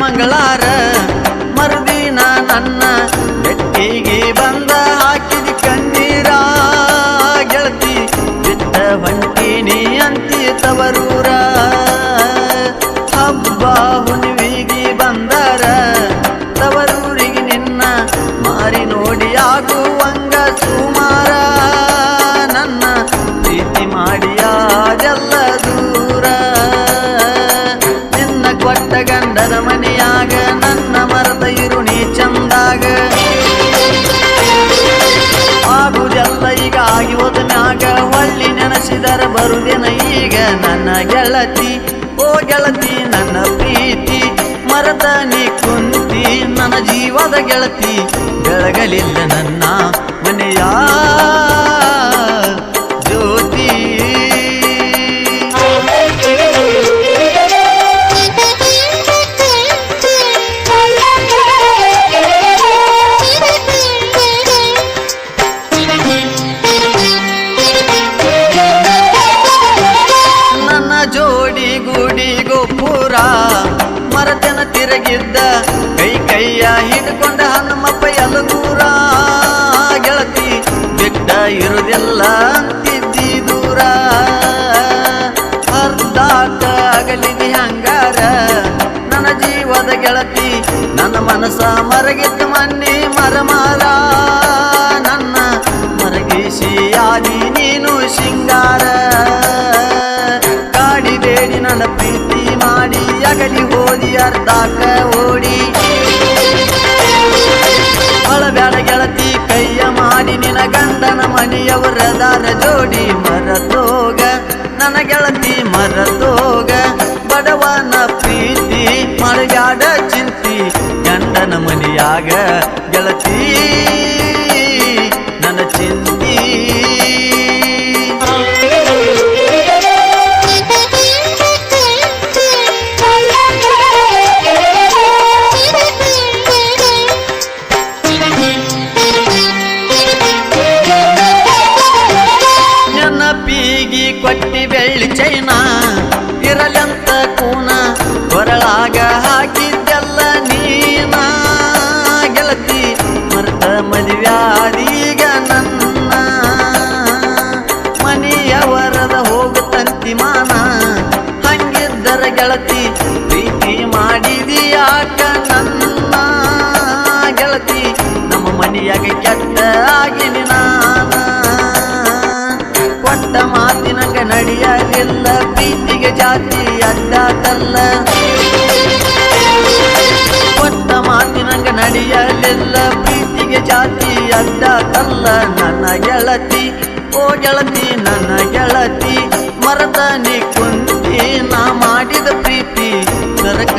ಮಂಗಳಾರ ಮರುದಿನ ನನ್ನ ಬೆಟ್ಟಿಗೆ ಬಂದ ಹಾಕಿದ ಕಣ್ಣೀರ ಗೆಳತಿ ಬಿಟ್ಟ ಹೊಂಟೀನಿ ಅಂತಿ ತವರೂರ ಹಬ್ಬ ಹುಣ್ಣಿವಿಗೆ ಬಂದರ ತವರೂರಿಗೆ ನಿನ್ನ ಮಾರಿ ನೋಡಿ ಆಗುವಂಗ ಸುಮಾರ ನನ್ನ ಪ್ರೀತಿ ಮಾಡಿಯಾದೆಲ್ಲ ದೂರ ನಿನ್ನ ಕೊಟ್ಟ ಗಂಡನ ಮನೆಯಾಗ ನನ್ನ ಮರದ ಇರುಣಿ ಚಂದಾಗ ಆಗುದೆಲ್ಲ ಈಗ ಆಗಿ ಹೋದನ್ಯಾಗ ಹೊಳ್ಳಿ ನೆನೆಸಿದರ ಬರುದೇನ ಈಗ ನನ್ನ ಗೆಳತಿ ಓ ಗೆಳತಿ ನನ್ನ ಪ್ರೀತಿ ಮರದ ನೀ ಕುಂತಿ ನನ್ನ ಜೀವದ ಗೆಳತಿ ಬೆಳಗಲಿಲ್ಲ ನನ್ನ ಮನೆಯ ಜ್ಯೋತಿ ನನ್ನ ಜೋಡಿ ಗುಡಿ ಗೋಪುರ ಮರತನ ತಿರುಗಿದ್ದ ಕೈಯ ಹಿಡ್ಕೊಂಡ ಹನುಮಪ್ಪ ಯಲಗೂರ ಗೆಳತಿ ಬಿಟ್ಟ ಇರುವುದೆಲ್ಲ ಅಂತಿದ್ದಿ ದೂರ ಅರ್ಧಾಕ ಅಗಲಿದಿ ಹಂಗಾರ ನನ್ನ ಜೀವದ ಗೆಳತಿ ನನ್ನ ಮನಸ ಮರಗಿದ್ದ ಮನ್ನಿ ಮರಮಾರ ನನ್ನ ಮರಗಿಸಿ ಆದಿ ನೀನು ಸಿಂಗಾರ ಕಾಡಿಬೇಡಿ ನನ್ನ ಪ್ರೀತಿ ಮಾಡಿ ಅಗಲಿ ಹೋದಿ ಅರ್ಧಾಕ ಓಡಿ ಅಳಬ್ಯಾಡ ಗೆಳತಿ ಕೈಯ ಮಾಡಿ ನಿನ ಗಂಡನ ಮನೆಯವರದಾರ ಜೋಡಿ ಮರತೋಗ ನನ್ನ ಗೆಳತಿ ಮರತೋಗ ಬಡವನ ಪ್ರೀತಿ ಮಾಡಬ್ಯಾಡ ಚಿಂತಿ ಗಂಡನ ಮನೆಯಾಗ ಗೆಳತಿ ನನ್ನ ಚಿಂತಿ ನೆನಪಿಗಿ ಕೊಟ್ಟಿ ಬೆಳ್ಳಿ ಚೈನ ಇರಲಂತ ಕೂನ ಹೊರಳಾಗ ಹಾಕಿದ್ದೆಲ್ಲ ನೀನ ಗೆಳತಿ ಮರ್ತ ಮದುವ್ಯಾದೀಗ ನನ್ನ ಮನೆಯವರದ ಹೋಗುತ್ತಂತಿ ಮಾನ ಹಂಗಿದ್ದರ ಗೆಳತಿ ಪ್ರೀತಿ ಮಾಡಿದೀಯಾಕ ನನ್ನ ಗೆಳತಿ ನಮ್ಮ ಮನೆಯಾಗ ಕೆಟ್ಟ ಆಗಿನಿ ನಾನ ಕೊಟ್ಟ ಮಾತಿನಂಗ ನಡೆಯಲಿಲ್ಲ ಪ್ರೀತಿಗೆ ಜಾತಿ ಅಡ್ಡಾಟಲ್ಲ ಕೊಟ್ಟ ಮಾತಿನಂಗ ನಡೆಯಲಿಲ್ಲ ಪ್ರೀತಿಗೆ ಜಾತಿ ಅಡ್ಡಾಟಲ್ಲ ನನ್ನ ಗೆಳತಿ ಓ ಗೆಳತಿ ನನ್ನ ಗೆಳತಿ ಮರದ ನೀ ಕುಂತಿ ನಾ ಮಾಡಿದ ಪ್ರೀತಿ ನರಕ